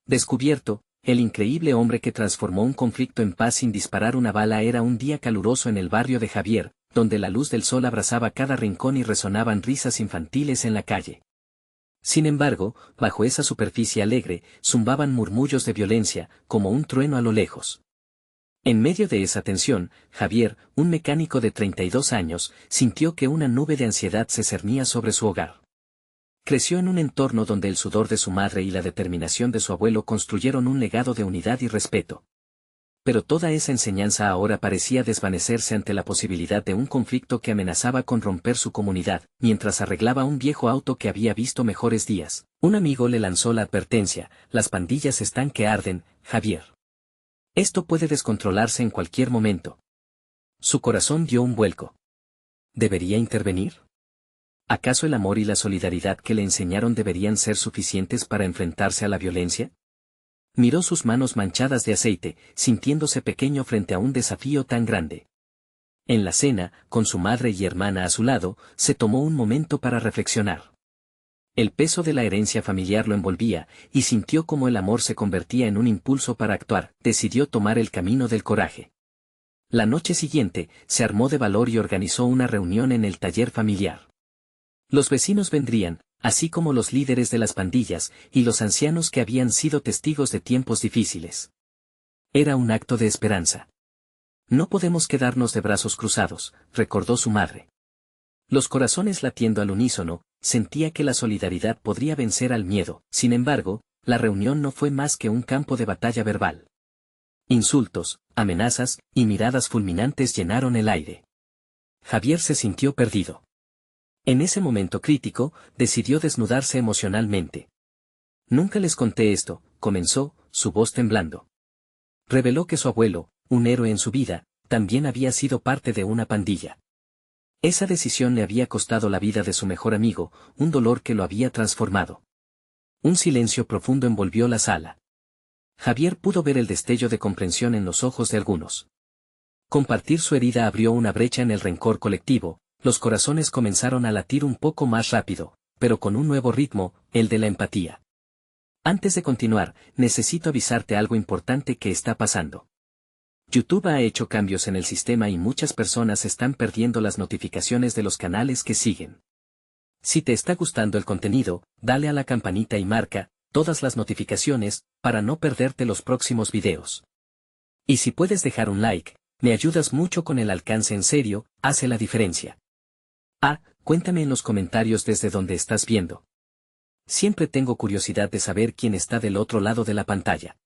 Descubierto, el increíble hombre que transformó un conflicto en paz sin disparar una bala. Era un día caluroso en el barrio de Javier, donde la luz del sol abrazaba cada rincón y resonaban risas infantiles en la calle. Sin embargo, bajo esa superficie alegre, zumbaban murmullos de violencia, como un trueno a lo lejos. En medio de esa tensión, Javier, un mecánico de 32 años, sintió que una nube de ansiedad se cernía sobre su hogar. Creció en un entorno donde el sudor de su madre y la determinación de su abuelo construyeron un legado de unidad y respeto. Pero toda esa enseñanza ahora parecía desvanecerse ante la posibilidad de un conflicto que amenazaba con romper su comunidad. Mientras arreglaba un viejo auto que había visto mejores días, un amigo le lanzó la advertencia: las pandillas están que arden, Javier. Esto puede descontrolarse en cualquier momento. Su corazón dio un vuelco. ¿Debería intervenir? ¿Acaso el amor y la solidaridad que le enseñaron deberían ser suficientes para enfrentarse a la violencia? Miró sus manos manchadas de aceite, sintiéndose pequeño frente a un desafío tan grande. En la cena, con su madre y hermana a su lado, se tomó un momento para reflexionar. El peso de la herencia familiar lo envolvía, y sintió como el amor se convertía en un impulso para actuar. Decidió tomar el camino del coraje. La noche siguiente, se armó de valor y organizó una reunión en el taller familiar. Los vecinos vendrían, así como los líderes de las pandillas, y los ancianos que habían sido testigos de tiempos difíciles. Era un acto de esperanza. No podemos quedarnos de brazos cruzados, recordó su madre. Los corazones latiendo al unísono, sentía que la solidaridad podría vencer al miedo. Sin embargo, la reunión no fue más que un campo de batalla verbal. Insultos, amenazas y miradas fulminantes llenaron el aire. Javier se sintió perdido. En ese momento crítico, decidió desnudarse emocionalmente. Nunca les conté esto, comenzó, su voz temblando. Reveló que su abuelo, un héroe en su vida, también había sido parte de una pandilla. Esa decisión le había costado la vida de su mejor amigo, un dolor que lo había transformado. Un silencio profundo envolvió la sala. Javier pudo ver el destello de comprensión en los ojos de algunos. Compartir su herida abrió una brecha en el rencor colectivo. Los corazones comenzaron a latir un poco más rápido, pero con un nuevo ritmo, el de la empatía. Antes de continuar, necesito avisarte algo importante que está pasando. YouTube ha hecho cambios en el sistema y muchas personas están perdiendo las notificaciones de los canales que siguen. Si te está gustando el contenido, dale a la campanita y marca todas las notificaciones para no perderte los próximos videos. Y si puedes dejar un like, me ayudas mucho con el alcance. En serio, hace la diferencia. Cuéntame en los comentarios desde donde estás viendo. Siempre tengo curiosidad de saber quién está del otro lado de la pantalla.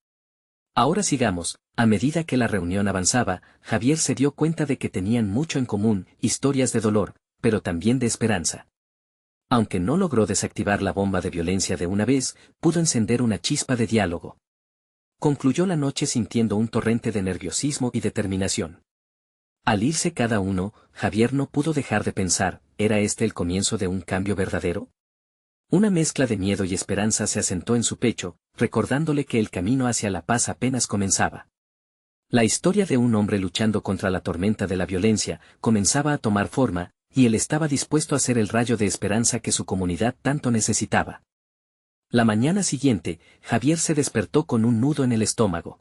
Ahora sigamos. A medida que la reunión avanzaba, Javier se dio cuenta de que tenían mucho en común, historias de dolor, pero también de esperanza. Aunque no logró desactivar la bomba de violencia de una vez, pudo encender una chispa de diálogo. Concluyó la noche sintiendo un torrente de nerviosismo y determinación. Al irse cada uno, Javier no pudo dejar de pensar: ¿era este el comienzo de un cambio verdadero? Una mezcla de miedo y esperanza se asentó en su pecho, recordándole que el camino hacia la paz apenas comenzaba. La historia de un hombre luchando contra la tormenta de la violencia comenzaba a tomar forma, y él estaba dispuesto a ser el rayo de esperanza que su comunidad tanto necesitaba. La mañana siguiente, Javier se despertó con un nudo en el estómago.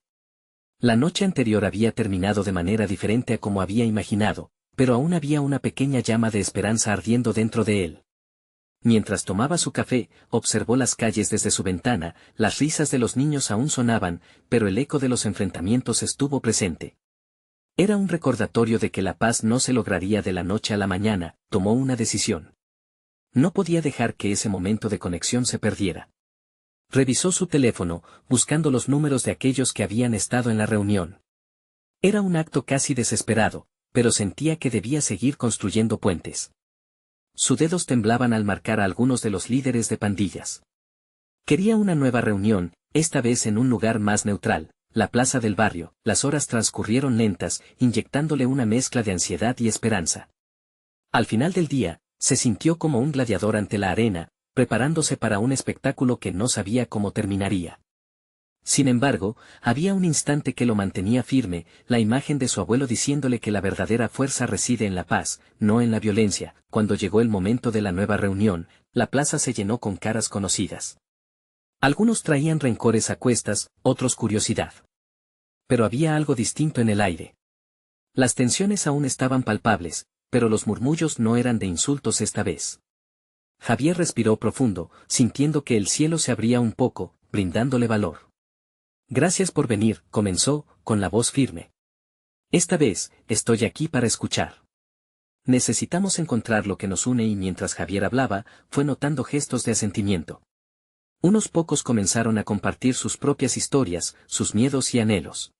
La noche anterior había terminado de manera diferente a como había imaginado, pero aún había una pequeña llama de esperanza ardiendo dentro de él. Mientras tomaba su café, observó las calles desde su ventana. Las risas de los niños aún sonaban, pero el eco de los enfrentamientos estuvo presente. Era un recordatorio de que la paz no se lograría de la noche a la mañana. Tomó una decisión. No podía dejar que ese momento de conexión se perdiera. Revisó su teléfono, buscando los números de aquellos que habían estado en la reunión. Era un acto casi desesperado, pero sentía que debía seguir construyendo puentes. Sus dedos temblaban al marcar a algunos de los líderes de pandillas. Quería una nueva reunión, esta vez en un lugar más neutral, la plaza del barrio. Las horas transcurrieron lentas, inyectándole una mezcla de ansiedad y esperanza. Al final del día, se sintió como un gladiador ante la arena, preparándose para un espectáculo que no sabía cómo terminaría. Sin embargo, había un instante que lo mantenía firme: la imagen de su abuelo diciéndole que la verdadera fuerza reside en la paz, no en la violencia. Cuando llegó el momento de la nueva reunión, la plaza se llenó con caras conocidas. Algunos traían rencores a cuestas, otros curiosidad. Pero había algo distinto en el aire. Las tensiones aún estaban palpables, pero los murmullos no eran de insultos esta vez. Javier respiró profundo, sintiendo que el cielo se abría un poco, brindándole valor. Gracias por venir, comenzó, con la voz firme. Esta vez, estoy aquí para escuchar. Necesitamos encontrar lo que nos une y mientras Javier hablaba, fue notando gestos de asentimiento. Unos pocos comenzaron a compartir sus propias historias, sus miedos y anhelos.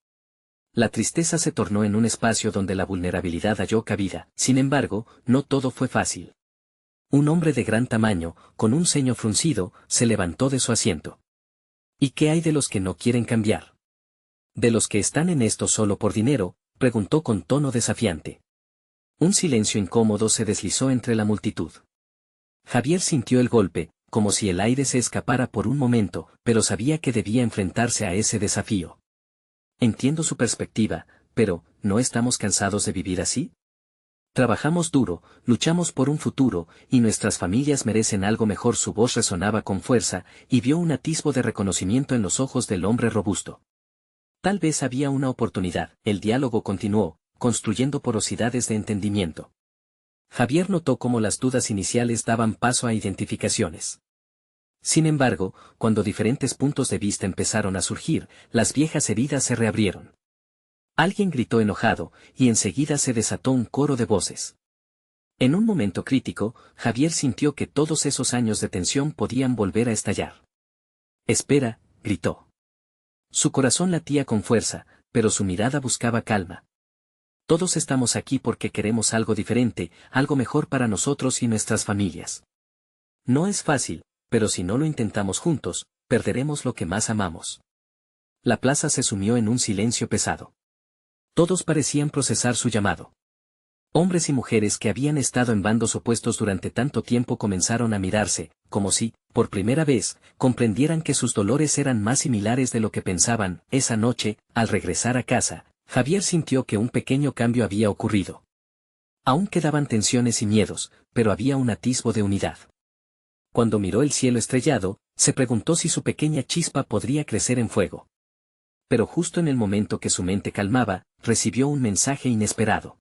La tristeza se tornó en un espacio donde la vulnerabilidad halló cabida, sin embargo, no todo fue fácil. Un hombre de gran tamaño, con un ceño fruncido, se levantó de su asiento. ¿Y qué hay de los que no quieren cambiar? ¿De los que están en esto solo por dinero?, preguntó con tono desafiante. Un silencio incómodo se deslizó entre la multitud. Javier sintió el golpe, como si el aire se escapara por un momento, pero sabía que debía enfrentarse a ese desafío. Entiendo su perspectiva, pero, ¿no estamos cansados de vivir así? Trabajamos duro, luchamos por un futuro, y nuestras familias merecen algo mejor. Su voz resonaba con fuerza, y vio un atisbo de reconocimiento en los ojos del hombre robusto. Tal vez había una oportunidad. El diálogo continuó, construyendo porosidades de entendimiento. Javier notó cómo las dudas iniciales daban paso a identificaciones. Sin embargo, cuando diferentes puntos de vista empezaron a surgir, las viejas heridas se reabrieron. Alguien gritó enojado, y enseguida se desató un coro de voces. En un momento crítico, Javier sintió que todos esos años de tensión podían volver a estallar. «Espera», gritó. Su corazón latía con fuerza, pero su mirada buscaba calma. Todos estamos aquí porque queremos algo diferente, algo mejor para nosotros y nuestras familias. No es fácil, pero si no lo intentamos juntos, perderemos lo que más amamos. La plaza se sumió en un silencio pesado. Todos parecían procesar su llamado. Hombres y mujeres que habían estado en bandos opuestos durante tanto tiempo comenzaron a mirarse, como si, por primera vez, comprendieran que sus dolores eran más similares de lo que pensaban. Esa noche, al regresar a casa, Javier sintió que un pequeño cambio había ocurrido. Aún quedaban tensiones y miedos, pero había un atisbo de unidad. Cuando miró el cielo estrellado, se preguntó si su pequeña chispa podría crecer en fuego. Pero justo en el momento que su mente calmaba, recibió un mensaje inesperado.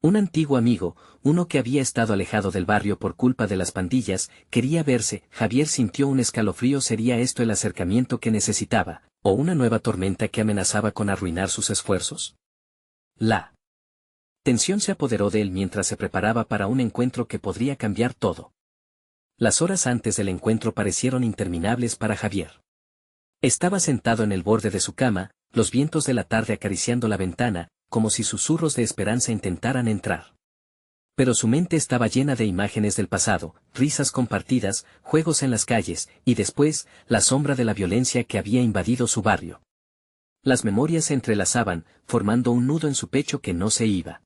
Un antiguo amigo, uno que había estado alejado del barrio por culpa de las pandillas, quería verse. Javier sintió un escalofrío. ¿Sería esto el acercamiento que necesitaba, o una nueva tormenta que amenazaba con arruinar sus esfuerzos? La tensión se apoderó de él mientras se preparaba para un encuentro que podría cambiar todo. Las horas antes del encuentro parecieron interminables para Javier. Estaba sentado en el borde de su cama, los vientos de la tarde acariciando la ventana, como si susurros de esperanza intentaran entrar. Pero su mente estaba llena de imágenes del pasado, risas compartidas, juegos en las calles, y después, la sombra de la violencia que había invadido su barrio. Las memorias se entrelazaban, formando un nudo en su pecho que no se iba.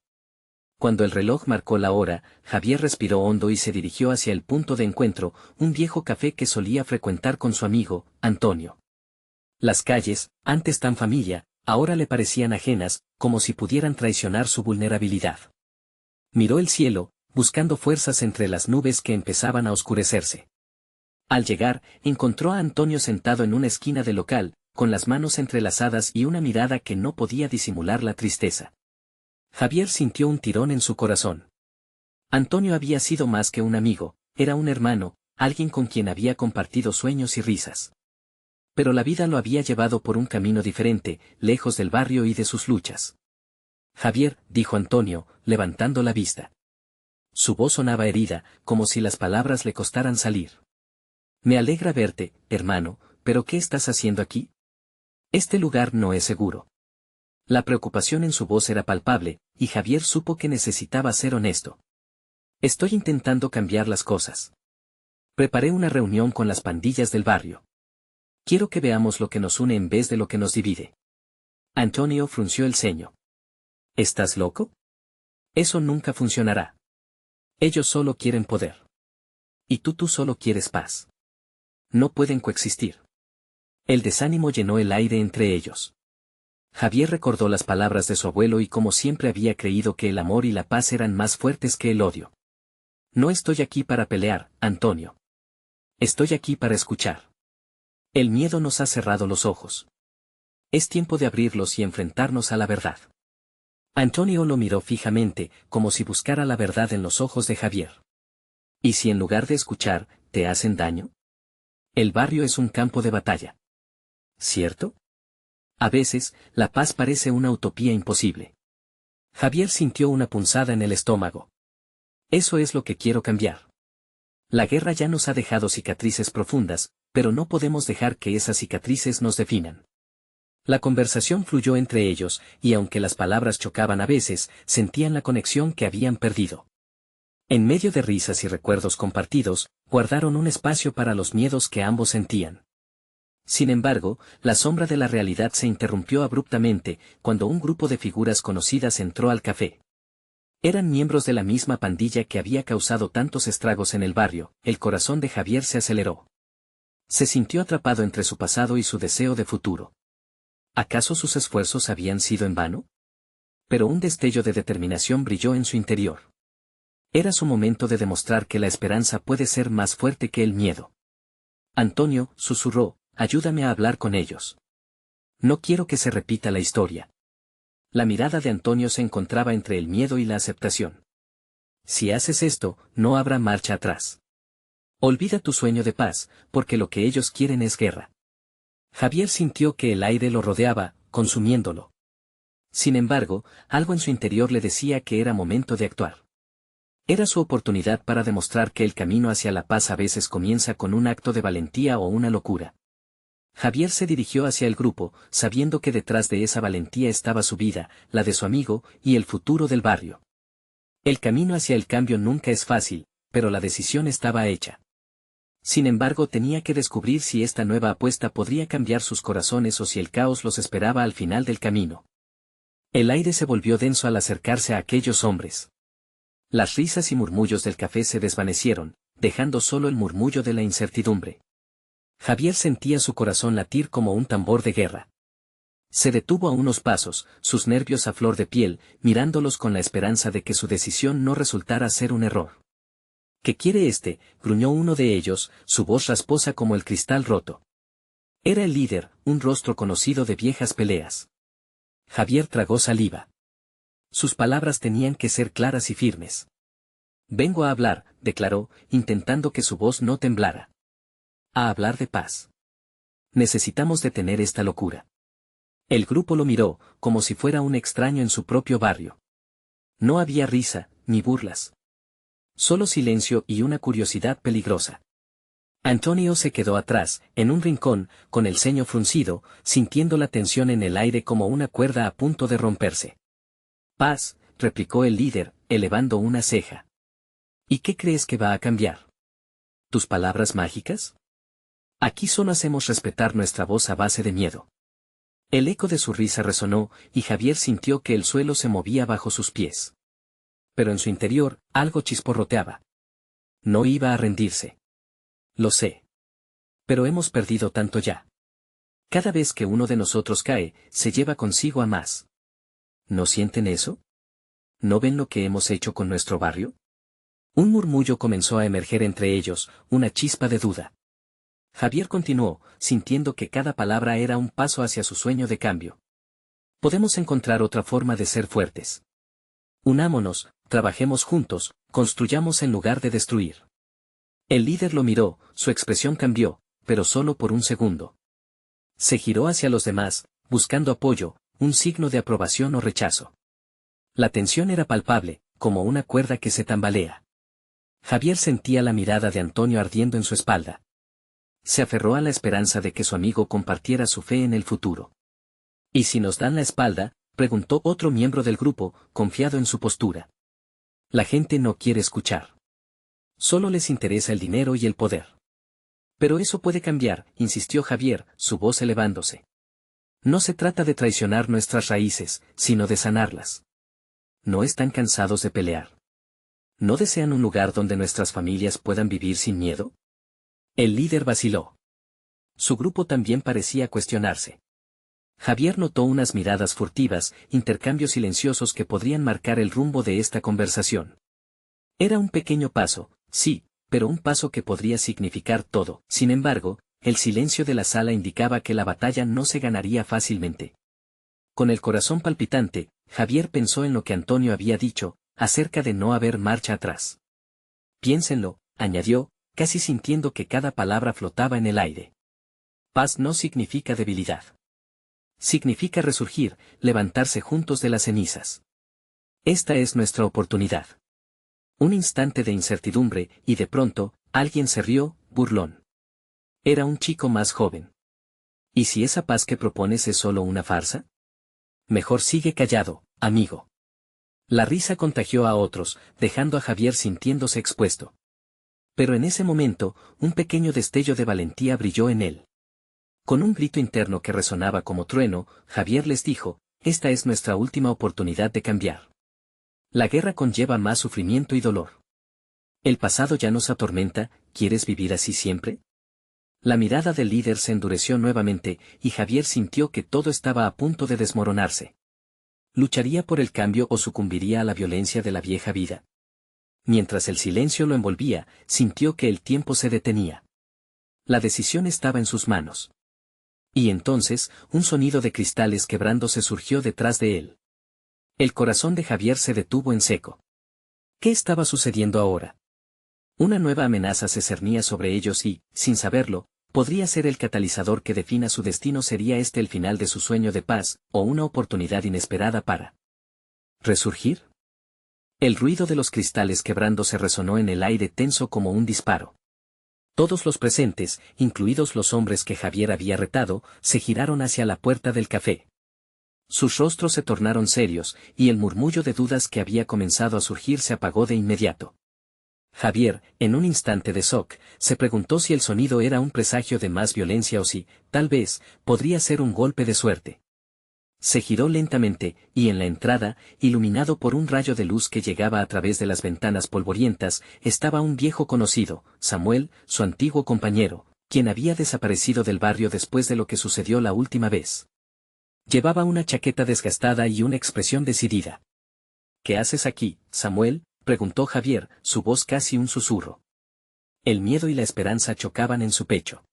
Cuando el reloj marcó la hora, Javier respiró hondo y se dirigió hacia el punto de encuentro, un viejo café que solía frecuentar con su amigo, Antonio. Las calles, antes tan familia, ahora le parecían ajenas, como si pudieran traicionar su vulnerabilidad. Miró el cielo, buscando fuerzas entre las nubes que empezaban a oscurecerse. Al llegar, encontró a Antonio sentado en una esquina del local, con las manos entrelazadas y una mirada que no podía disimular la tristeza. Javier sintió un tirón en su corazón. Antonio había sido más que un amigo, era un hermano, alguien con quien había compartido sueños y risas. Pero la vida lo había llevado por un camino diferente, lejos del barrio y de sus luchas. Javier, dijo Antonio, levantando la vista. Su voz sonaba herida, como si las palabras le costaran salir. Me alegra verte, hermano, pero ¿qué estás haciendo aquí? Este lugar no es seguro. La preocupación en su voz era palpable, y Javier supo que necesitaba ser honesto. Estoy intentando cambiar las cosas. Preparé una reunión con las pandillas del barrio. Quiero que veamos lo que nos une en vez de lo que nos divide. Antonio frunció el ceño. ¿Estás loco? Eso nunca funcionará. Ellos solo quieren poder. Y tú solo quieres paz. No pueden coexistir. El desánimo llenó el aire entre ellos. Javier recordó las palabras de su abuelo y como siempre había creído que el amor y la paz eran más fuertes que el odio. No estoy aquí para pelear, Antonio. Estoy aquí para escuchar. El miedo nos ha cerrado los ojos. Es tiempo de abrirlos y enfrentarnos a la verdad. Antonio lo miró fijamente, como si buscara la verdad en los ojos de Javier. ¿Y si en lugar de escuchar, te hacen daño? El barrio es un campo de batalla. ¿Cierto? A veces, la paz parece una utopía imposible. Javier sintió una punzada en el estómago. Eso es lo que quiero cambiar. La guerra ya nos ha dejado cicatrices profundas, pero no podemos dejar que esas cicatrices nos definan. La conversación fluyó entre ellos, y aunque las palabras chocaban a veces, sentían la conexión que habían perdido. En medio de risas y recuerdos compartidos, guardaron un espacio para los miedos que ambos sentían. Sin embargo, la sombra de la realidad se interrumpió abruptamente, cuando un grupo de figuras conocidas entró al café. Eran miembros de la misma pandilla que había causado tantos estragos en el barrio. El corazón de Javier se aceleró. Se sintió atrapado entre su pasado y su deseo de futuro. ¿Acaso sus esfuerzos habían sido en vano? Pero un destello de determinación brilló en su interior. Era su momento de demostrar que la esperanza puede ser más fuerte que el miedo. Antonio, susurró, ayúdame a hablar con ellos. No quiero que se repita la historia. La mirada de Antonio se encontraba entre el miedo y la aceptación. Si haces esto, no habrá marcha atrás. Olvida tu sueño de paz, porque lo que ellos quieren es guerra. Javier sintió que el aire lo rodeaba, consumiéndolo. Sin embargo, algo en su interior le decía que era momento de actuar. Era su oportunidad para demostrar que el camino hacia la paz a veces comienza con un acto de valentía o una locura. Javier se dirigió hacia el grupo, sabiendo que detrás de esa valentía estaba su vida, la de su amigo, y el futuro del barrio. El camino hacia el cambio nunca es fácil, pero la decisión estaba hecha. Sin embargo, tenía que descubrir si esta nueva apuesta podría cambiar sus corazones o si el caos los esperaba al final del camino. El aire se volvió denso al acercarse a aquellos hombres. Las risas y murmullos del café se desvanecieron, dejando solo el murmullo de la incertidumbre. Javier sentía su corazón latir como un tambor de guerra. Se detuvo a unos pasos, sus nervios a flor de piel, mirándolos con la esperanza de que su decisión no resultara ser un error. ¿Qué quiere este?, gruñó uno de ellos, su voz rasposa como el cristal roto. Era el líder, un rostro conocido de viejas peleas. Javier tragó saliva. Sus palabras tenían que ser claras y firmes. Vengo a hablar, declaró, intentando que su voz no temblara. A hablar de paz. Necesitamos detener esta locura. El grupo lo miró, como si fuera un extraño en su propio barrio. No había risa, ni burlas. Solo silencio y una curiosidad peligrosa. Antonio se quedó atrás, en un rincón, con el ceño fruncido, sintiendo la tensión en el aire como una cuerda a punto de romperse. Paz, replicó el líder, elevando una ceja. ¿Y qué crees que va a cambiar? ¿Tus palabras mágicas? Aquí solo hacemos respetar nuestra voz a base de miedo. El eco de su risa resonó, y Javier sintió que el suelo se movía bajo sus pies. Pero en su interior, algo chisporroteaba. No iba a rendirse. Lo sé. Pero hemos perdido tanto ya. Cada vez que uno de nosotros cae, se lleva consigo a más. ¿No sienten eso? ¿No ven lo que hemos hecho con nuestro barrio? Un murmullo comenzó a emerger entre ellos, una chispa de duda. Javier continuó, sintiendo que cada palabra era un paso hacia su sueño de cambio. Podemos encontrar otra forma de ser fuertes. Unámonos, trabajemos juntos, construyamos en lugar de destruir. El líder lo miró, su expresión cambió, pero solo por un segundo. Se giró hacia los demás, buscando apoyo, un signo de aprobación o rechazo. La tensión era palpable, como una cuerda que se tambalea. Javier sentía la mirada de Antonio ardiendo en su espalda. Se aferró a la esperanza de que su amigo compartiera su fe en el futuro. ¿Y si nos dan la espalda?, preguntó otro miembro del grupo, confiado en su postura. La gente no quiere escuchar. Solo les interesa el dinero y el poder. Pero eso puede cambiar, insistió Javier, su voz elevándose. No se trata de traicionar nuestras raíces, sino de sanarlas. ¿No están cansados de pelear? ¿No desean un lugar donde nuestras familias puedan vivir sin miedo? El líder vaciló. Su grupo también parecía cuestionarse. Javier notó unas miradas furtivas, intercambios silenciosos que podrían marcar el rumbo de esta conversación. Era un pequeño paso, sí, pero un paso que podría significar todo. Sin embargo, el silencio de la sala indicaba que la batalla no se ganaría fácilmente. Con el corazón palpitante, Javier pensó en lo que Antonio había dicho, acerca de no haber marcha atrás. Piénsenlo, añadió, casi sintiendo que cada palabra flotaba en el aire. Paz no significa debilidad. Significa resurgir, levantarse juntos de las cenizas. Esta es nuestra oportunidad. Un instante de incertidumbre, y de pronto, alguien se rió, burlón. Era un chico más joven. ¿Y si esa paz que propones es solo una farsa? Mejor sigue callado, amigo. La risa contagió a otros, dejando a Javier sintiéndose expuesto. Pero en ese momento, un pequeño destello de valentía brilló en él. Con un grito interno que resonaba como trueno, Javier les dijo, esta es nuestra última oportunidad de cambiar. La guerra conlleva más sufrimiento y dolor. El pasado ya nos atormenta, ¿quieres vivir así siempre? La mirada del líder se endureció nuevamente, y Javier sintió que todo estaba a punto de desmoronarse. ¿Lucharía por el cambio o sucumbiría a la violencia de la vieja vida? Mientras el silencio lo envolvía, sintió que el tiempo se detenía. La decisión estaba en sus manos. Y entonces, un sonido de cristales quebrándose surgió detrás de él. El corazón de Javier se detuvo en seco. ¿Qué estaba sucediendo ahora? Una nueva amenaza se cernía sobre ellos y, sin saberlo, podría ser el catalizador que defina su destino. ¿Sería este el final de su sueño de paz, o una oportunidad inesperada para resurgir? El ruido de los cristales quebrándose resonó en el aire tenso como un disparo. Todos los presentes, incluidos los hombres que Javier había retado, se giraron hacia la puerta del café. Sus rostros se tornaron serios, y el murmullo de dudas que había comenzado a surgir se apagó de inmediato. Javier, en un instante de shock, se preguntó si el sonido era un presagio de más violencia o si, tal vez, podría ser un golpe de suerte. Se giró lentamente, y en la entrada, iluminado por un rayo de luz que llegaba a través de las ventanas polvorientas, estaba un viejo conocido, Samuel, su antiguo compañero, quien había desaparecido del barrio después de lo que sucedió la última vez. Llevaba una chaqueta desgastada y una expresión decidida. ¿Qué haces aquí, Samuel?, preguntó Javier, su voz casi un susurro. El miedo y la esperanza chocaban en su pecho.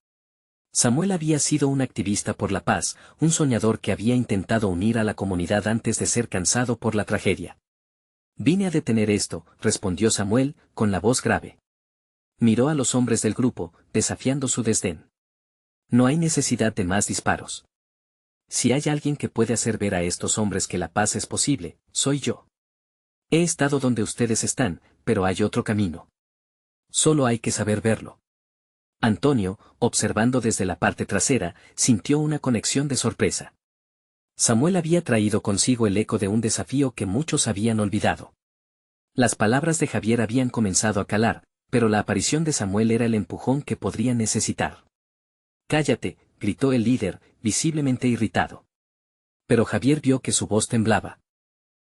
Samuel había sido un activista por la paz, un soñador que había intentado unir a la comunidad antes de ser cansado por la tragedia. Vine a detener esto, respondió Samuel, con la voz grave. Miró a los hombres del grupo, desafiando su desdén. No hay necesidad de más disparos. Si hay alguien que puede hacer ver a estos hombres que la paz es posible, soy yo. He estado donde ustedes están, pero hay otro camino. Solo hay que saber verlo. Antonio, observando desde la parte trasera, sintió una conexión de sorpresa. Samuel había traído consigo el eco de un desafío que muchos habían olvidado. Las palabras de Javier habían comenzado a calar, pero la aparición de Samuel era el empujón que podría necesitar. «Cállate», gritó el líder, visiblemente irritado. Pero Javier vio que su voz temblaba.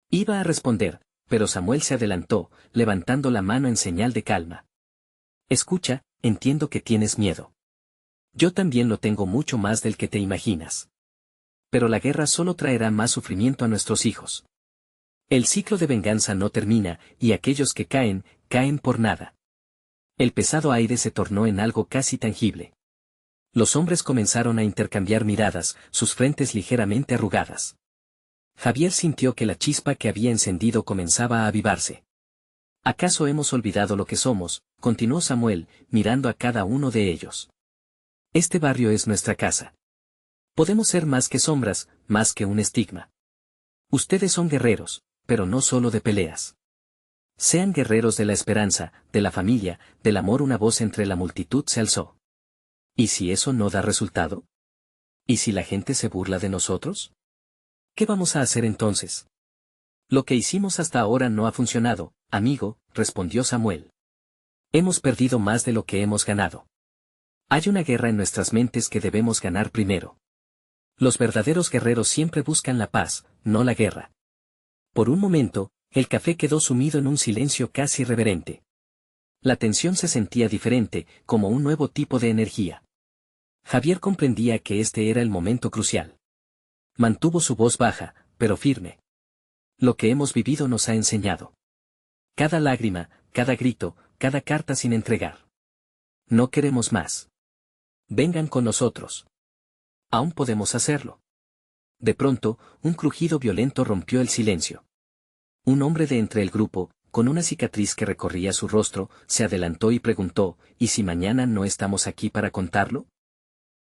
Iba a responder, pero Samuel se adelantó, levantando la mano en señal de calma. «Escucha, entiendo que tienes miedo. Yo también lo tengo mucho más del que te imaginas. Pero la guerra solo traerá más sufrimiento a nuestros hijos. El ciclo de venganza no termina, y aquellos que caen, caen por nada». El pesado aire se tornó en algo casi tangible. Los hombres comenzaron a intercambiar miradas, sus frentes ligeramente arrugadas. Javier sintió que la chispa que había encendido comenzaba a avivarse. «¿Acaso hemos olvidado lo que somos?», continuó Samuel, mirando a cada uno de ellos. «Este barrio es nuestra casa. Podemos ser más que sombras, más que un estigma. Ustedes son guerreros, pero no solo de peleas. Sean guerreros de la esperanza, de la familia, del amor». Una voz entre la multitud se alzó. ¿Y si eso no da resultado? ¿Y si la gente se burla de nosotros? ¿Qué vamos a hacer entonces? Lo que hicimos hasta ahora no ha funcionado, amigo, respondió Samuel. Hemos perdido más de lo que hemos ganado. Hay una guerra en nuestras mentes que debemos ganar primero. Los verdaderos guerreros siempre buscan la paz, no la guerra. Por un momento, el café quedó sumido en un silencio casi reverente. La tensión se sentía diferente, como un nuevo tipo de energía. Javier comprendía que este era el momento crucial. Mantuvo su voz baja, pero firme. Lo que hemos vivido nos ha enseñado. Cada lágrima, cada grito, cada carta sin entregar. No queremos más. Vengan con nosotros. Aún podemos hacerlo. De pronto, un crujido violento rompió el silencio. Un hombre de entre el grupo, con una cicatriz que recorría su rostro, se adelantó y preguntó, ¿y si mañana no estamos aquí para contarlo?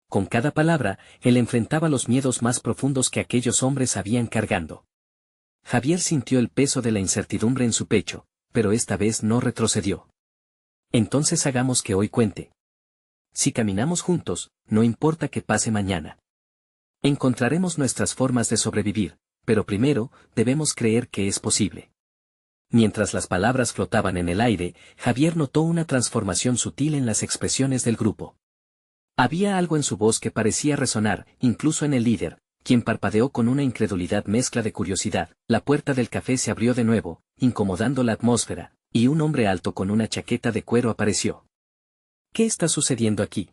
Con cada palabra, él enfrentaba los miedos más profundos que aquellos hombres habían cargando. Javier sintió el peso de la incertidumbre en su pecho, pero esta vez no retrocedió. Entonces hagamos que hoy cuente. Si caminamos juntos, no importa que pase mañana. Encontraremos nuestras formas de sobrevivir, pero primero, debemos creer que es posible. Mientras las palabras flotaban en el aire, Javier notó una transformación sutil en las expresiones del grupo. Había algo en su voz que parecía resonar, incluso en el líder, quien parpadeó con una incredulidad mezcla de curiosidad. La puerta del café se abrió de nuevo, incomodando la atmósfera, y un hombre alto con una chaqueta de cuero apareció. ¿Qué está sucediendo aquí?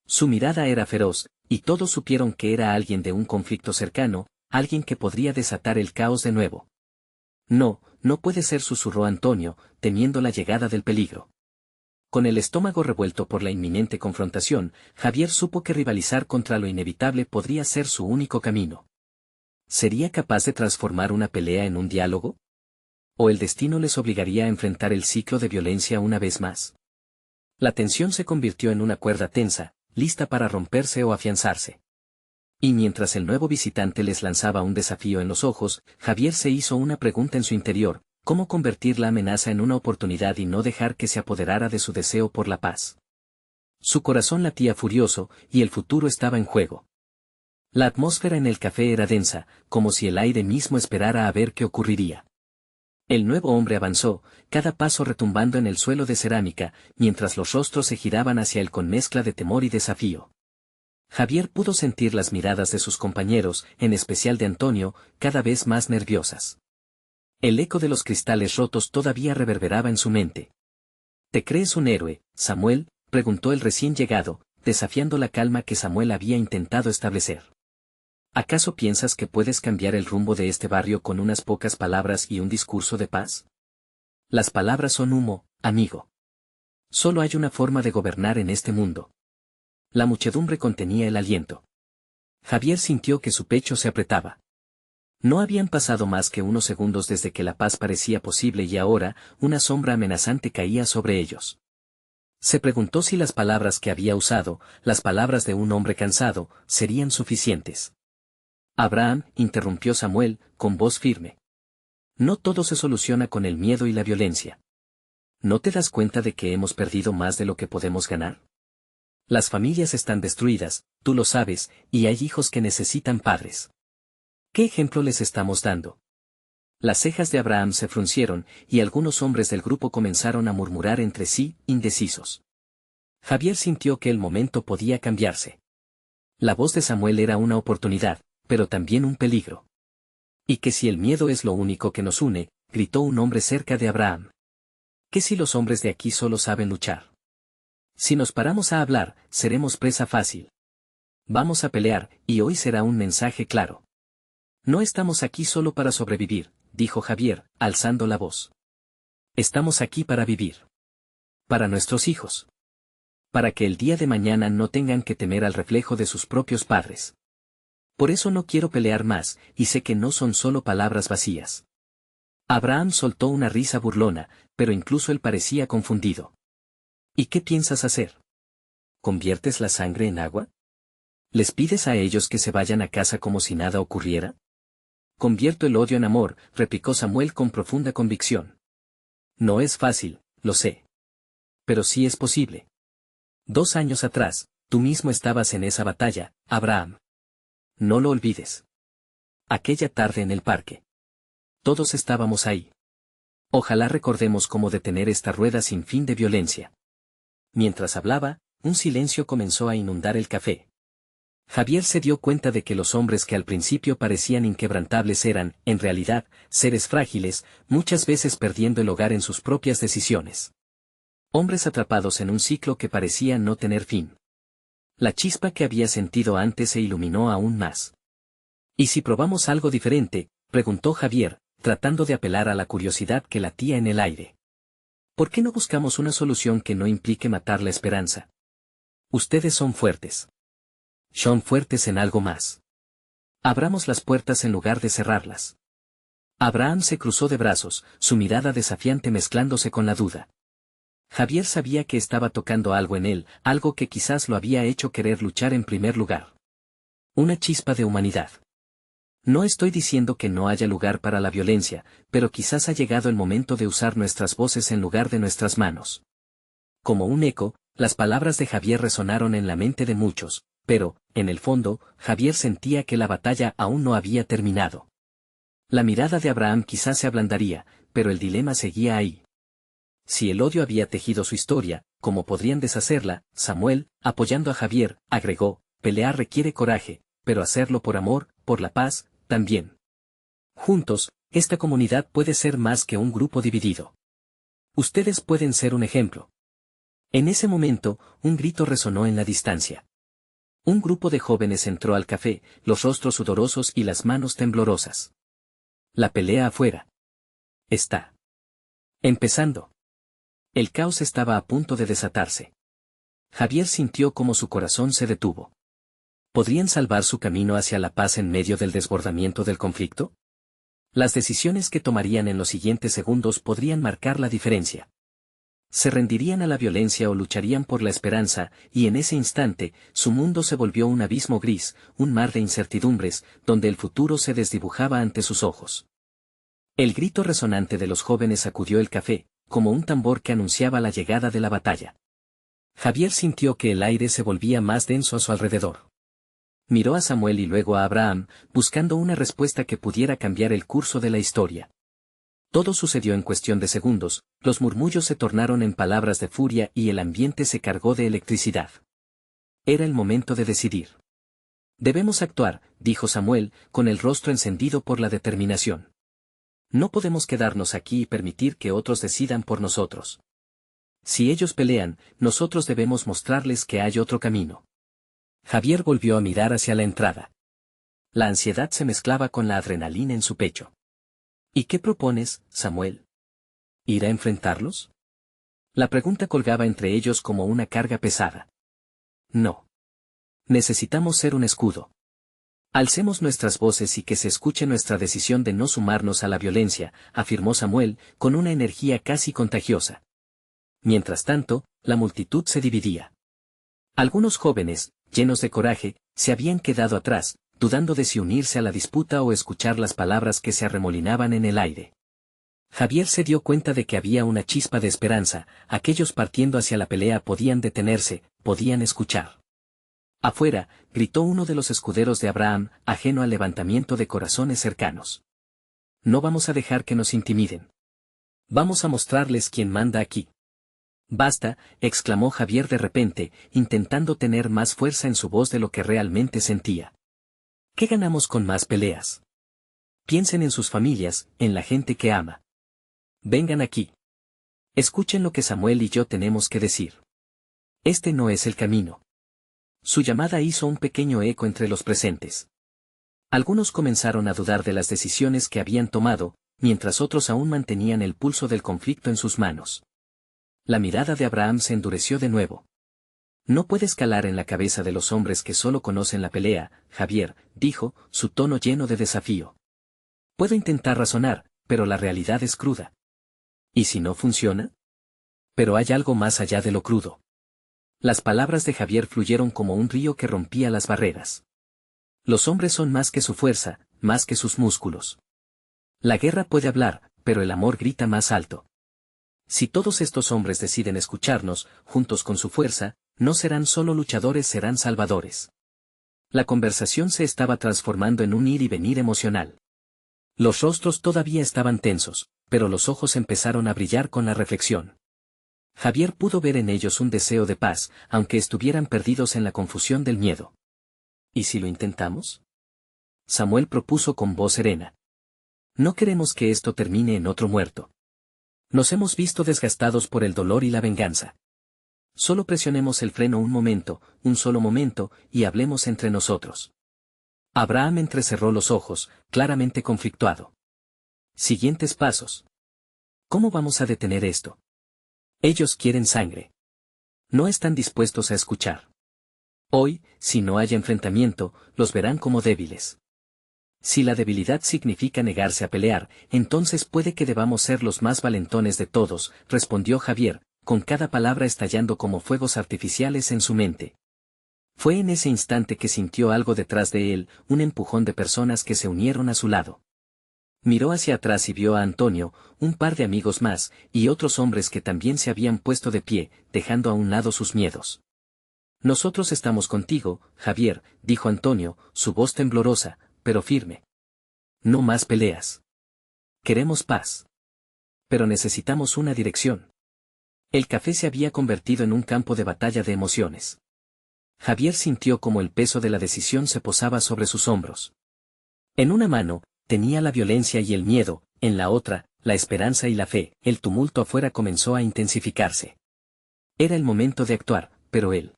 Su mirada era feroz, y todos supieron que era alguien de un conflicto cercano, alguien que podría desatar el caos de nuevo. No, no puede ser, susurró Antonio, temiendo la llegada del peligro. Con el estómago revuelto por la inminente confrontación, Javier supo que rivalizar contra lo inevitable podría ser su único camino. ¿Sería capaz de transformar una pelea en un diálogo? ¿O el destino les obligaría a enfrentar el ciclo de violencia una vez más? La tensión se convirtió en una cuerda tensa, lista para romperse o afianzarse. Y mientras el nuevo visitante les lanzaba un desafío en los ojos, Javier se hizo una pregunta en su interior: ¿cómo convertir la amenaza en una oportunidad y no dejar que se apoderara de su deseo por la paz? Su corazón latía furioso, y el futuro estaba en juego. La atmósfera en el café era densa, como si el aire mismo esperara a ver qué ocurriría. El nuevo hombre avanzó, cada paso retumbando en el suelo de cerámica, mientras los rostros se giraban hacia él con mezcla de temor y desafío. Javier pudo sentir las miradas de sus compañeros, en especial de Antonio, cada vez más nerviosas. El eco de los cristales rotos todavía reverberaba en su mente. ¿Te crees un héroe, Samuel?, preguntó el recién llegado, desafiando la calma que Samuel había intentado establecer. ¿Acaso piensas que puedes cambiar el rumbo de este barrio con unas pocas palabras y un discurso de paz? Las palabras son humo, amigo. Solo hay una forma de gobernar en este mundo. La muchedumbre contenía el aliento. Javier sintió que su pecho se apretaba. No habían pasado más que unos segundos desde que la paz parecía posible y ahora, una sombra amenazante caía sobre ellos. Se preguntó si las palabras que había usado, las palabras de un hombre cansado, serían suficientes. Abraham, interrumpió Samuel, con voz firme. No todo se soluciona con el miedo y la violencia. ¿No te das cuenta de que hemos perdido más de lo que podemos ganar? Las familias están destruidas, tú lo sabes, y hay hijos que necesitan padres. ¿Qué ejemplo les estamos dando? Las cejas de Abraham se fruncieron, y algunos hombres del grupo comenzaron a murmurar entre sí, indecisos. Javier sintió que el momento podía cambiarse. La voz de Samuel era una oportunidad, pero también un peligro. ¿Y que si el miedo es lo único que nos une?, gritó un hombre cerca de Abraham. ¿Qué si los hombres de aquí solo saben luchar? Si nos paramos a hablar, seremos presa fácil. Vamos a pelear, y hoy será un mensaje claro. No estamos aquí solo para sobrevivir, dijo Javier, alzando la voz. Estamos aquí para vivir. Para nuestros hijos. Para que el día de mañana no tengan que temer al reflejo de sus propios padres. Por eso no quiero pelear más, y sé que no son solo palabras vacías. Abraham soltó una risa burlona, pero incluso él parecía confundido. ¿Y qué piensas hacer? ¿Conviertes la sangre en agua? ¿Les pides a ellos que se vayan a casa como si nada ocurriera? Convierto el odio en amor, replicó Samuel con profunda convicción. No es fácil, lo sé. Pero sí es posible. 2 años atrás, tú mismo estabas en esa batalla, Abraham. No lo olvides. Aquella tarde en el parque. Todos estábamos ahí. Ojalá recordemos cómo detener esta rueda sin fin de violencia. Mientras hablaba, un silencio comenzó a inundar el café. Javier se dio cuenta de que los hombres que al principio parecían inquebrantables eran, en realidad, seres frágiles, muchas veces perdiendo el hogar en sus propias decisiones. Hombres atrapados en un ciclo que parecía no tener fin. La chispa que había sentido antes se iluminó aún más. ¿Y si probamos algo diferente?, preguntó Javier, tratando de apelar a la curiosidad que latía en el aire. ¿Por qué no buscamos una solución que no implique matar la esperanza? Ustedes son fuertes. Son fuertes en algo más. Abramos las puertas en lugar de cerrarlas. Abraham se cruzó de brazos, su mirada desafiante mezclándose con la duda. Javier sabía que estaba tocando algo en él, algo que quizás lo había hecho querer luchar en primer lugar. Una chispa de humanidad. No estoy diciendo que no haya lugar para la violencia, pero quizás ha llegado el momento de usar nuestras voces en lugar de nuestras manos. Como un eco, las palabras de Javier resonaron en la mente de muchos, pero, en el fondo, Javier sentía que la batalla aún no había terminado. La mirada de Abraham quizás se ablandaría, pero el dilema seguía ahí. Si el odio había tejido su historia, ¿cómo podrían deshacerla? Samuel, apoyando a Javier, agregó, pelear requiere coraje, pero hacerlo por amor, por la paz, también. Juntos, esta comunidad puede ser más que un grupo dividido. Ustedes pueden ser un ejemplo. En ese momento, un grito resonó en la distancia. Un grupo de jóvenes entró al café, los rostros sudorosos y las manos temblorosas. La pelea afuera. Está empezando. El caos estaba a punto de desatarse. Javier sintió como su corazón se detuvo. ¿Podrían salvar su camino hacia la paz en medio del desbordamiento del conflicto? Las decisiones que tomarían en los siguientes segundos podrían marcar la diferencia. Se rendirían a la violencia o lucharían por la esperanza, y en ese instante, su mundo se volvió un abismo gris, un mar de incertidumbres, donde el futuro se desdibujaba ante sus ojos. El grito resonante de los jóvenes sacudió el café, como un tambor que anunciaba la llegada de la batalla. Javier sintió que el aire se volvía más denso a su alrededor. Miró a Samuel y luego a Abraham, buscando una respuesta que pudiera cambiar el curso de la historia. Todo sucedió en cuestión de segundos, los murmullos se tornaron en palabras de furia y el ambiente se cargó de electricidad. Era el momento de decidir. Debemos actuar, dijo Samuel, con el rostro encendido por la determinación. No podemos quedarnos aquí y permitir que otros decidan por nosotros. Si ellos pelean, nosotros debemos mostrarles que hay otro camino. Javier volvió a mirar hacia la entrada. La ansiedad se mezclaba con la adrenalina en su pecho. ¿Y qué propones, Samuel? ¿Ir a enfrentarlos? La pregunta colgaba entre ellos como una carga pesada. No. Necesitamos ser un escudo. Alcemos nuestras voces y que se escuche nuestra decisión de no sumarnos a la violencia, afirmó Samuel, con una energía casi contagiosa. Mientras tanto, la multitud se dividía. Algunos jóvenes, llenos de coraje, se habían quedado atrás, dudando de si unirse a la disputa o escuchar las palabras que se arremolinaban en el aire. Javier se dio cuenta de que había una chispa de esperanza, aquellos partiendo hacia la pelea podían detenerse, podían escuchar. Afuera, gritó uno de los escuderos de Abraham, ajeno al levantamiento de corazones cercanos. No vamos a dejar que nos intimiden. Vamos a mostrarles quién manda aquí. Basta, exclamó Javier de repente, intentando tener más fuerza en su voz de lo que realmente sentía. ¿Qué ganamos con más peleas? Piensen en sus familias, en la gente que ama. Vengan aquí. Escuchen lo que Samuel y yo tenemos que decir. Este no es el camino. Su llamada hizo un pequeño eco entre los presentes. Algunos comenzaron a dudar de las decisiones que habían tomado, mientras otros aún mantenían el pulso del conflicto en sus manos. La mirada de Abraham se endureció de nuevo. No puedes calar en la cabeza de los hombres que solo conocen la pelea, Javier, dijo, su tono lleno de desafío. Puedo intentar razonar, pero la realidad es cruda. ¿Y si no funciona? Pero hay algo más allá de lo crudo. Las palabras de Javier fluyeron como un río que rompía las barreras. Los hombres son más que su fuerza, más que sus músculos. La guerra puede hablar, pero el amor grita más alto. Si todos estos hombres deciden escucharnos, juntos con su fuerza, no serán solo luchadores, serán salvadores. La conversación se estaba transformando en un ir y venir emocional. Los rostros todavía estaban tensos, pero los ojos empezaron a brillar con la reflexión. Javier pudo ver en ellos un deseo de paz, aunque estuvieran perdidos en la confusión del miedo. ¿Y si lo intentamos? Samuel propuso con voz serena. No queremos que esto termine en otro muerto. Nos hemos visto desgastados por el dolor y la venganza. Solo presionemos el freno un momento, un solo momento, y hablemos entre nosotros. Abraham entrecerró los ojos, claramente conflictuado. Siguientes pasos. ¿Cómo vamos a detener esto? Ellos quieren sangre. No están dispuestos a escuchar. Hoy, si no hay enfrentamiento, los verán como débiles. Si la debilidad significa negarse a pelear, entonces puede que debamos ser los más valentones de todos, respondió Javier, con cada palabra estallando como fuegos artificiales en su mente. Fue en ese instante que sintió algo detrás de él, un empujón de personas que se unieron a su lado. Miró hacia atrás y vio a Antonio, un par de amigos más, y otros hombres que también se habían puesto de pie, dejando a un lado sus miedos. Nosotros estamos contigo, Javier, dijo Antonio, su voz temblorosa, pero firme. No más peleas. Queremos paz. Pero necesitamos una dirección. El café se había convertido en un campo de batalla de emociones. Javier sintió como el peso de la decisión se posaba sobre sus hombros. En una mano, tenía la violencia y el miedo, en la otra, la esperanza y la fe. El tumulto afuera comenzó a intensificarse. Era el momento de actuar, pero el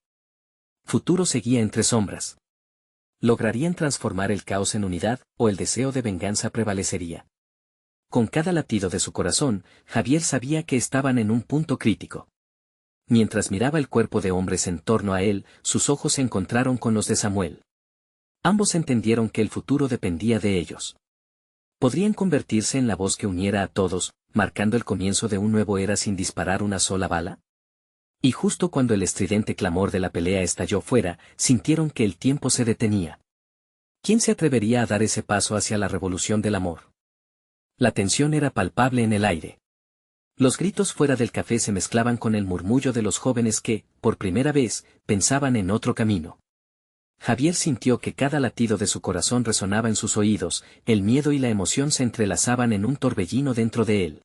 futuro seguía entre sombras. ¿Lograrían transformar el caos en unidad, o el deseo de venganza prevalecería? Con cada latido de su corazón, Javier sabía que estaban en un punto crítico. Mientras miraba el cuerpo de hombres en torno a él, sus ojos se encontraron con los de Samuel. Ambos entendieron que el futuro dependía de ellos. Podrían convertirse en la voz que uniera a todos, marcando el comienzo de un nuevo era sin disparar una sola bala. Y justo cuando el estridente clamor de la pelea estalló fuera, sintieron que el tiempo se detenía. ¿Quién se atrevería a dar ese paso hacia la revolución del amor? La tensión era palpable en el aire. Los gritos fuera del café se mezclaban con el murmullo de los jóvenes que, por primera vez, pensaban en otro camino. Javier sintió que cada latido de su corazón resonaba en sus oídos, el miedo y la emoción se entrelazaban en un torbellino dentro de él.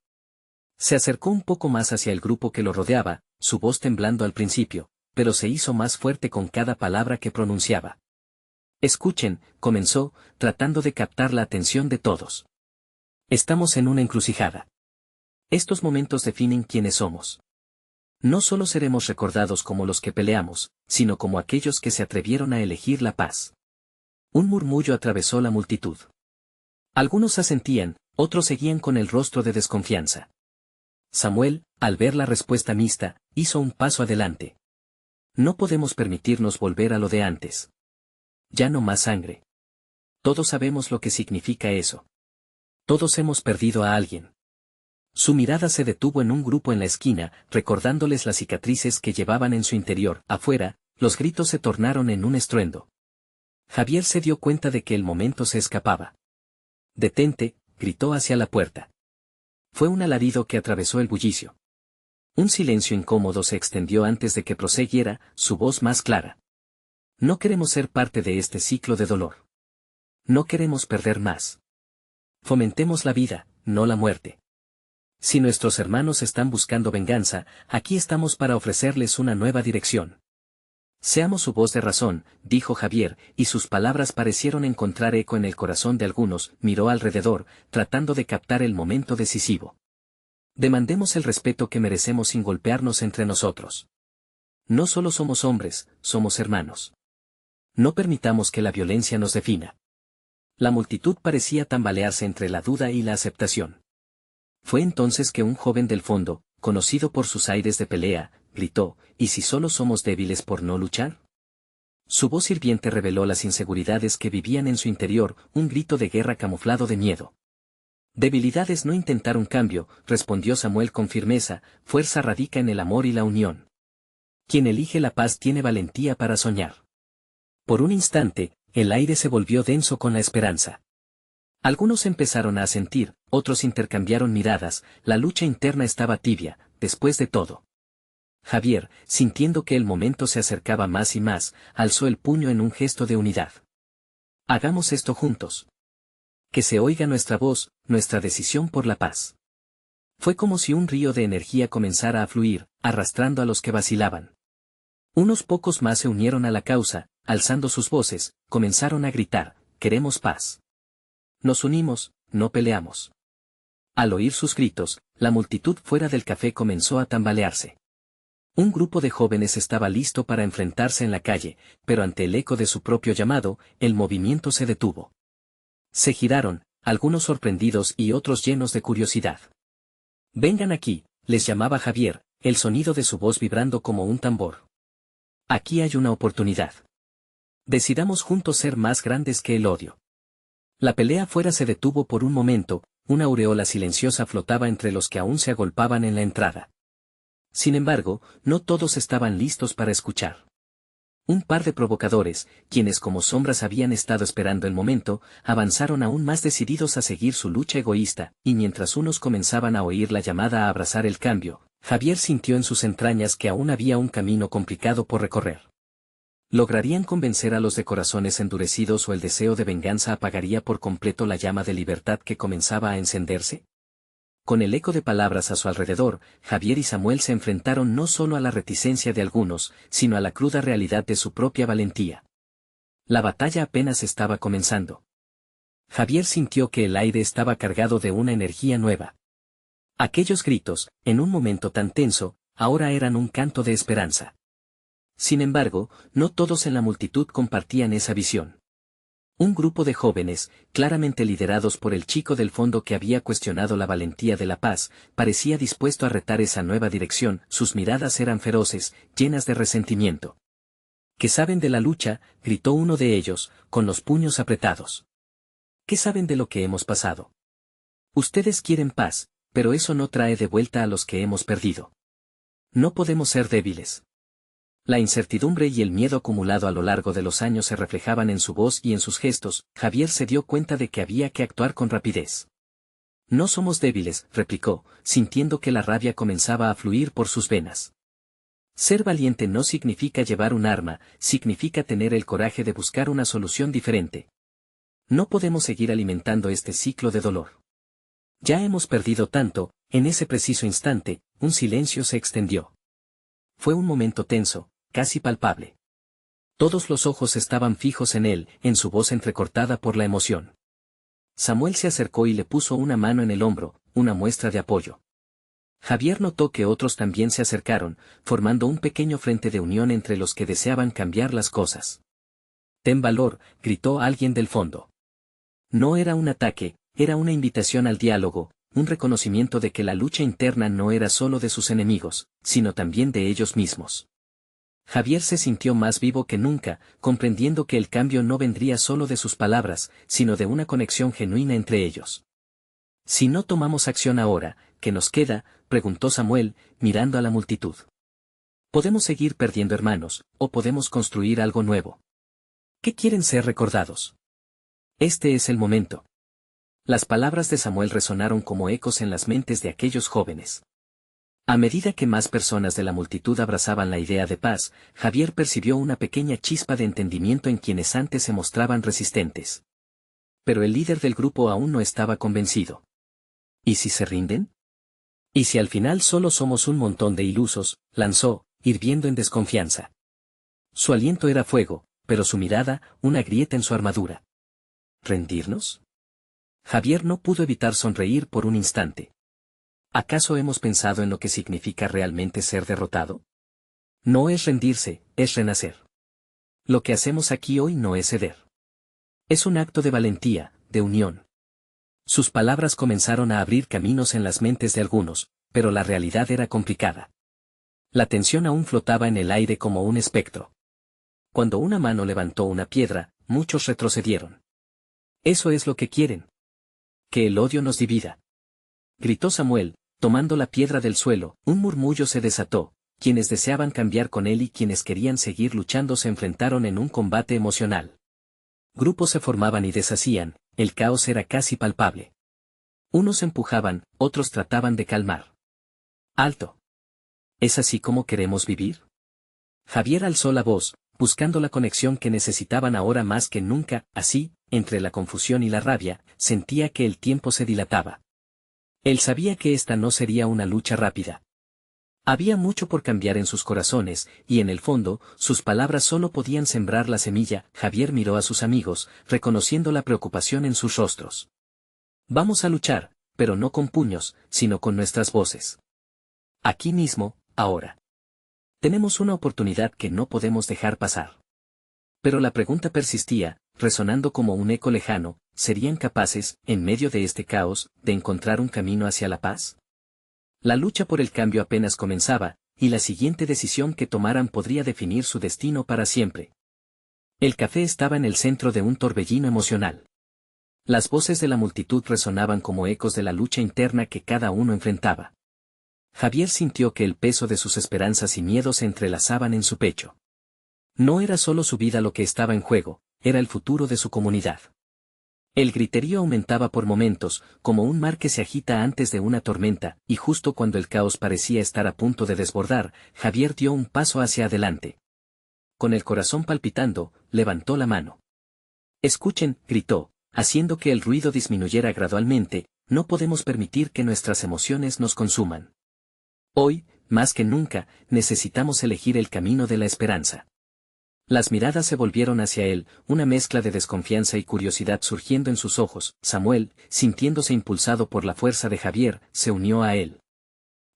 Se acercó un poco más hacia el grupo que lo rodeaba, su voz temblando al principio, pero se hizo más fuerte con cada palabra que pronunciaba. Escuchen, comenzó, tratando de captar la atención de todos. Estamos en una encrucijada. Estos momentos definen quiénes somos. No solo seremos recordados como los que peleamos, sino como aquellos que se atrevieron a elegir la paz. Un murmullo atravesó la multitud. Algunos asentían, otros seguían con el rostro de desconfianza. Samuel, al ver la respuesta mixta, hizo un paso adelante. No podemos permitirnos volver a lo de antes. Ya no más sangre. Todos sabemos lo que significa eso. Todos hemos perdido a alguien. Su mirada se detuvo en un grupo en la esquina, recordándoles las cicatrices que llevaban en su interior. Afuera, los gritos se tornaron en un estruendo. Javier se dio cuenta de que el momento se escapaba. «Detente», gritó hacia la puerta. Fue un alarido que atravesó el bullicio. Un silencio incómodo se extendió antes de que prosiguiera, su voz más clara. No queremos ser parte de este ciclo de dolor. No queremos perder más. Fomentemos la vida, no la muerte. Si nuestros hermanos están buscando venganza, aquí estamos para ofrecerles una nueva dirección. Seamos su voz de razón, dijo Javier, y sus palabras parecieron encontrar eco en el corazón de algunos. Miró alrededor, tratando de captar el momento decisivo. Demandemos el respeto que merecemos sin golpearnos entre nosotros. No solo somos hombres, somos hermanos. No permitamos que la violencia nos defina. La multitud parecía tambalearse entre la duda y la aceptación. Fue entonces que un joven del fondo, conocido por sus aires de pelea, gritó, ¿y si solo somos débiles por no luchar? Su voz hirviente reveló las inseguridades que vivían en su interior, un grito de guerra camuflado de miedo. Debilidad es no intentar un cambio, respondió Samuel con firmeza, fuerza radica en el amor y la unión. Quien elige la paz tiene valentía para soñar. Por un instante, el aire se volvió denso con la esperanza. Algunos empezaron a asentir, otros intercambiaron miradas, la lucha interna estaba tibia, después de todo. Javier, sintiendo que el momento se acercaba más y más, alzó el puño en un gesto de unidad. Hagamos esto juntos. Que se oiga nuestra voz, nuestra decisión por la paz. Fue como si un río de energía comenzara a fluir, arrastrando a los que vacilaban. Unos pocos más se unieron a la causa, alzando sus voces, comenzaron a gritar, queremos paz. Nos unimos, no peleamos. Al oír sus gritos, la multitud fuera del café comenzó a tambalearse. Un grupo de jóvenes estaba listo para enfrentarse en la calle, pero ante el eco de su propio llamado, el movimiento se detuvo. Se giraron, algunos sorprendidos y otros llenos de curiosidad. Vengan aquí, les llamaba Javier, el sonido de su voz vibrando como un tambor. Aquí hay una oportunidad. Decidamos juntos ser más grandes que el odio. La pelea afuera se detuvo por un momento, una aureola silenciosa flotaba entre los que aún se agolpaban en la entrada. Sin embargo, no todos estaban listos para escuchar. Un par de provocadores, quienes como sombras habían estado esperando el momento, avanzaron aún más decididos a seguir su lucha egoísta, y mientras unos comenzaban a oír la llamada a abrazar el cambio, Javier sintió en sus entrañas que aún había un camino complicado por recorrer. ¿Lograrían convencer a los de corazones endurecidos o el deseo de venganza apagaría por completo la llama de libertad que comenzaba a encenderse? Con el eco de palabras a su alrededor, Javier y Samuel se enfrentaron no solo a la reticencia de algunos, sino a la cruda realidad de su propia valentía. La batalla apenas estaba comenzando. Javier sintió que el aire estaba cargado de una energía nueva. Aquellos gritos, en un momento tan tenso, ahora eran un canto de esperanza. Sin embargo, no todos en la multitud compartían esa visión. Un grupo de jóvenes, claramente liderados por el chico del fondo que había cuestionado la valentía de la paz, parecía dispuesto a retar esa nueva dirección, sus miradas eran feroces, llenas de resentimiento. ¿Qué saben de la lucha?, gritó uno de ellos, con los puños apretados. ¿Qué saben de lo que hemos pasado? Ustedes quieren paz, pero eso no trae de vuelta a los que hemos perdido. No podemos ser débiles. La incertidumbre y el miedo acumulado a lo largo de los años se reflejaban en su voz y en sus gestos. Javier se dio cuenta de que había que actuar con rapidez. No somos débiles, replicó, sintiendo que la rabia comenzaba a fluir por sus venas. Ser valiente no significa llevar un arma, significa tener el coraje de buscar una solución diferente. No podemos seguir alimentando este ciclo de dolor. Ya hemos perdido tanto. En ese preciso instante, un silencio se extendió. Fue un momento tenso, casi palpable. Todos los ojos estaban fijos en él, en su voz entrecortada por la emoción. Samuel se acercó y le puso una mano en el hombro, una muestra de apoyo. Javier notó que otros también se acercaron, formando un pequeño frente de unión entre los que deseaban cambiar las cosas. «Ten valor», gritó alguien del fondo. No era un ataque, era una invitación al diálogo, un reconocimiento de que la lucha interna no era solo de sus enemigos, sino también de ellos mismos. Javier se sintió más vivo que nunca, comprendiendo que el cambio no vendría solo de sus palabras, sino de una conexión genuina entre ellos. «Si no tomamos acción ahora, ¿qué nos queda?», preguntó Samuel, mirando a la multitud. «Podemos seguir perdiendo hermanos, o podemos construir algo nuevo. ¿Qué quieren ser recordados? Este es el momento». Las palabras de Samuel resonaron como ecos en las mentes de aquellos jóvenes. A medida que más personas de la multitud abrazaban la idea de paz, Javier percibió una pequeña chispa de entendimiento en quienes antes se mostraban resistentes. Pero el líder del grupo aún no estaba convencido. ¿Y si se rinden? ¿Y si al final solo somos un montón de ilusos?, lanzó, hirviendo en desconfianza. Su aliento era fuego, pero su mirada, una grieta en su armadura. ¿Rendirnos? Javier no pudo evitar sonreír por un instante. ¿Acaso hemos pensado en lo que significa realmente ser derrotado? No es rendirse, es renacer. Lo que hacemos aquí hoy no es ceder. Es un acto de valentía, de unión. Sus palabras comenzaron a abrir caminos en las mentes de algunos, pero la realidad era complicada. La tensión aún flotaba en el aire como un espectro. Cuando una mano levantó una piedra, muchos retrocedieron. «Eso es lo que quieren. Que el odio nos divida», gritó Samuel, tomando la piedra del suelo. Un murmullo se desató, quienes deseaban cambiar con él y quienes querían seguir luchando se enfrentaron en un combate emocional. Grupos se formaban y deshacían, el caos era casi palpable. Unos empujaban, otros trataban de calmar. «¡Alto! ¿Es así como queremos vivir?». Javier alzó la voz, buscando la conexión que necesitaban ahora más que nunca. Así, entre la confusión y la rabia, sentía que el tiempo se dilataba. Él sabía que esta no sería una lucha rápida. Había mucho por cambiar en sus corazones, y en el fondo, sus palabras solo podían sembrar la semilla. Javier miró a sus amigos, reconociendo la preocupación en sus rostros. «Vamos a luchar, pero no con puños, sino con nuestras voces. Aquí mismo, ahora. Tenemos una oportunidad que no podemos dejar pasar». Pero la pregunta persistía, resonando como un eco lejano: ¿serían capaces, en medio de este caos, de encontrar un camino hacia la paz? La lucha por el cambio apenas comenzaba, y la siguiente decisión que tomaran podría definir su destino para siempre. El café estaba en el centro de un torbellino emocional. Las voces de la multitud resonaban como ecos de la lucha interna que cada uno enfrentaba. Javier sintió que el peso de sus esperanzas y miedos se entrelazaban en su pecho. No era solo su vida lo que estaba en juego, era el futuro de su comunidad. El griterío aumentaba por momentos, como un mar que se agita antes de una tormenta, y justo cuando el caos parecía estar a punto de desbordar, Javier dio un paso hacia adelante. Con el corazón palpitando, levantó la mano. «Escuchen», gritó, haciendo que el ruido disminuyera gradualmente, «no podemos permitir que nuestras emociones nos consuman. Hoy, más que nunca, necesitamos elegir el camino de la esperanza». Las miradas se volvieron hacia él, una mezcla de desconfianza y curiosidad surgiendo en sus ojos. Samuel, sintiéndose impulsado por la fuerza de Javier, se unió a él.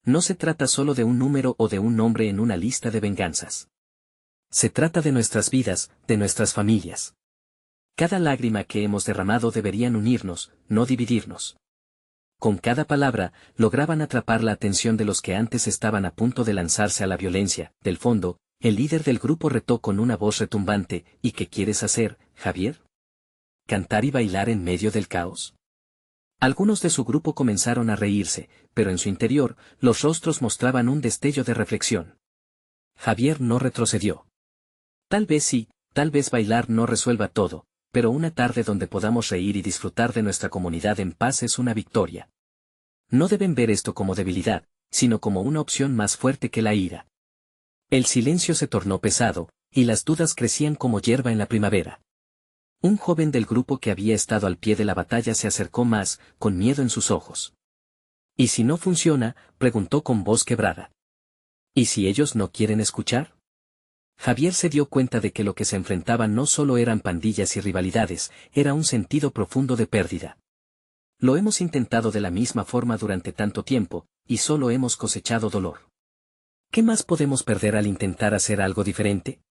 No se trata solo de un número o de un nombre en una lista de venganzas. Se trata de nuestras vidas, de nuestras familias. Cada lágrima que hemos derramado deberían unirnos, no dividirnos. Con cada palabra, lograban atrapar la atención de los que antes estaban a punto de lanzarse a la violencia. Del fondo, el líder del grupo retó con una voz retumbante: «¿Y qué quieres hacer, Javier? ¿Cantar y bailar en medio del caos?». Algunos de su grupo comenzaron a reírse, pero en su interior, los rostros mostraban un destello de reflexión. Javier no retrocedió. «Tal vez sí, tal vez bailar no resuelva todo, pero una tarde donde podamos reír y disfrutar de nuestra comunidad en paz es una victoria. No deben ver esto como debilidad, sino como una opción más fuerte que la ira». El silencio se tornó pesado, y las dudas crecían como hierba en la primavera. Un joven del grupo que había estado al pie de la batalla se acercó más, con miedo en sus ojos. «¿Y si no funciona?», preguntó con voz quebrada. «¿Y si ellos no quieren escuchar?». Javier se dio cuenta de que lo que se enfrentaban no solo eran pandillas y rivalidades, era un sentido profundo de pérdida. «Lo hemos intentado de la misma forma durante tanto tiempo, y solo hemos cosechado dolor. ¿Qué más podemos perder al intentar hacer algo diferente?».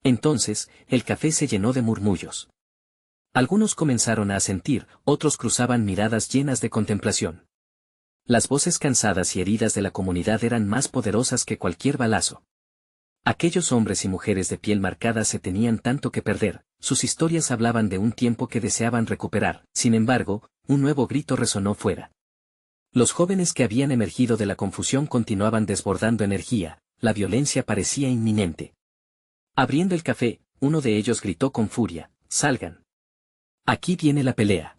Entonces, el café se llenó de murmullos. Algunos comenzaron a asentir, otros cruzaban miradas llenas de contemplación. Las voces cansadas y heridas de la comunidad eran más poderosas que cualquier balazo. Aquellos hombres y mujeres de piel marcada se tenían tanto que perder, sus historias hablaban de un tiempo que deseaban recuperar. Sin embargo, un nuevo grito resonó fuera. Los jóvenes que habían emergido de la confusión continuaban desbordando energía, la violencia parecía inminente. Abriendo el café, uno de ellos gritó con furia: «¡Salgan! Aquí viene la pelea».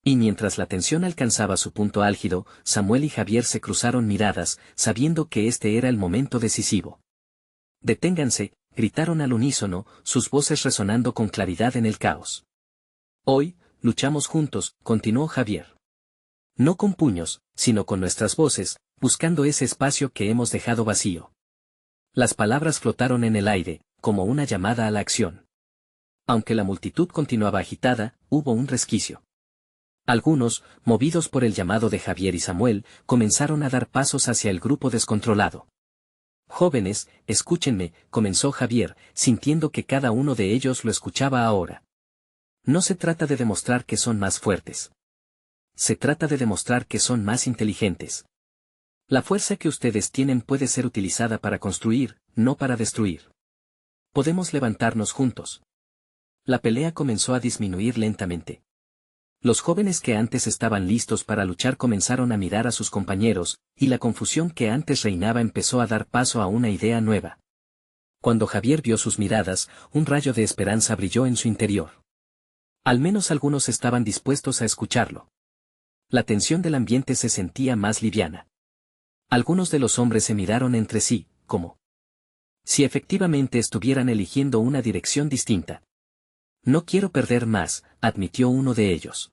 Y mientras la tensión alcanzaba su punto álgido, Samuel y Javier se cruzaron miradas, sabiendo que este era el momento decisivo. «Deténganse», gritaron al unísono, sus voces resonando con claridad en el caos. «Hoy, luchamos juntos», continuó Javier. «No con puños, sino con nuestras voces, buscando ese espacio que hemos dejado vacío». Las palabras flotaron en el aire, como una llamada a la acción. Aunque la multitud continuaba agitada, hubo un resquicio. Algunos, movidos por el llamado de Javier y Samuel, comenzaron a dar pasos hacia el grupo descontrolado. «Jóvenes, escúchenme», comenzó Javier, sintiendo que cada uno de ellos lo escuchaba ahora. «No se trata de demostrar que son más fuertes. Se trata de demostrar que son más inteligentes. La fuerza que ustedes tienen puede ser utilizada para construir, no para destruir. Podemos levantarnos juntos». La pelea comenzó a disminuir lentamente. Los jóvenes que antes estaban listos para luchar comenzaron a mirar a sus compañeros, y la confusión que antes reinaba empezó a dar paso a una idea nueva. Cuando Javier vio sus miradas, un rayo de esperanza brilló en su interior. Al menos algunos estaban dispuestos a escucharlo. La tensión del ambiente se sentía más liviana. Algunos de los hombres se miraron entre sí, como si efectivamente estuvieran eligiendo una dirección distinta. «No quiero perder más», admitió uno de ellos.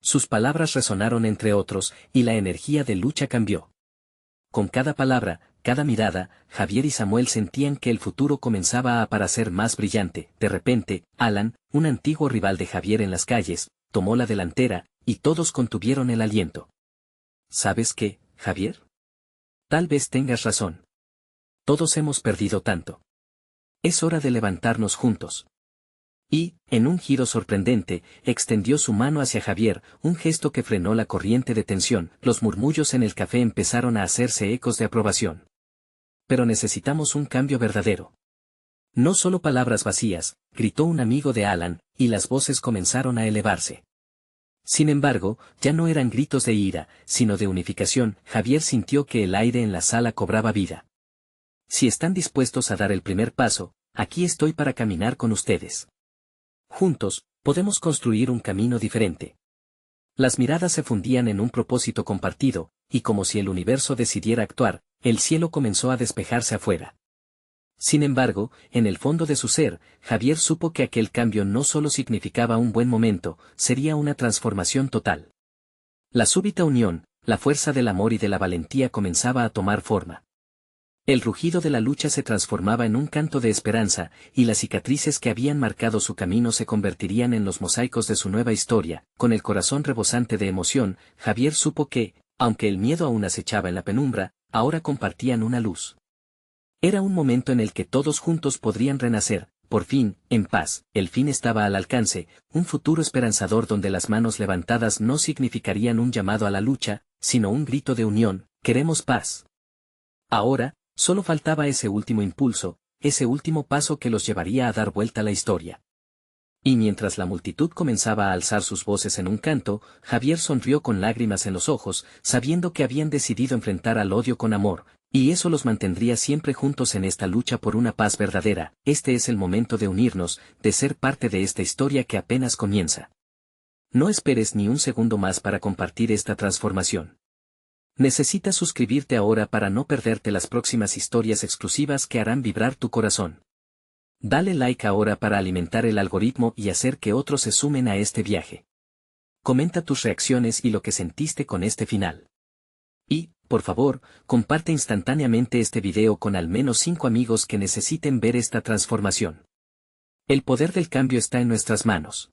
Sus palabras resonaron entre otros, y la energía de lucha cambió. Con cada palabra, cada mirada, Javier y Samuel sentían que el futuro comenzaba a parecer más brillante. De repente, Alan, un antiguo rival de Javier en las calles, tomó la delantera, y todos contuvieron el aliento. «¿Sabes qué, Javier? Tal vez tengas razón. Todos hemos perdido tanto. Es hora de levantarnos juntos». Y, en un giro sorprendente, extendió su mano hacia Javier, un gesto que frenó la corriente de tensión. Los murmullos en el café empezaron a hacerse ecos de aprobación. «Pero necesitamos un cambio verdadero. No solo palabras vacías, gritó un amigo de Alan, y las voces comenzaron a elevarse. Sin embargo, ya no eran gritos de ira, sino de unificación. Javier sintió que el aire en la sala cobraba vida. Si están dispuestos a dar el primer paso, aquí estoy para caminar con ustedes. Juntos, podemos construir un camino diferente. Las miradas se fundían en un propósito compartido, y como si el universo decidiera actuar, el cielo comenzó a despejarse afuera. Sin embargo, en el fondo de su ser, Javier supo que aquel cambio no solo significaba un buen momento, sería una transformación total. La súbita unión, la fuerza del amor y de la valentía comenzaba a tomar forma. El rugido de la lucha se transformaba en un canto de esperanza, y las cicatrices que habían marcado su camino se convertirían en los mosaicos de su nueva historia. Con el corazón rebosante de emoción, Javier supo que, aunque el miedo aún acechaba en la penumbra, ahora compartían una luz. Era un momento en el que todos juntos podrían renacer, por fin, en paz. El fin estaba al alcance, un futuro esperanzador donde las manos levantadas no significarían un llamado a la lucha, sino un grito de unión: queremos paz. Ahora, solo faltaba ese último impulso, ese último paso que los llevaría a dar vuelta a la historia. Y mientras la multitud comenzaba a alzar sus voces en un canto, Javier sonrió con lágrimas en los ojos, sabiendo que habían decidido enfrentar al odio con amor, y eso los mantendría siempre juntos en esta lucha por una paz verdadera. Este es el momento de unirnos, de ser parte de esta historia que apenas comienza. No esperes ni un segundo más para compartir esta transformación. Necesitas suscribirte ahora para no perderte las próximas historias exclusivas que harán vibrar tu corazón. Dale like ahora para alimentar el algoritmo y hacer que otros se sumen a este viaje. Comenta tus reacciones y lo que sentiste con este final. Y, por favor, comparte instantáneamente este video con al menos 5 amigos que necesiten ver esta transformación. El poder del cambio está en nuestras manos.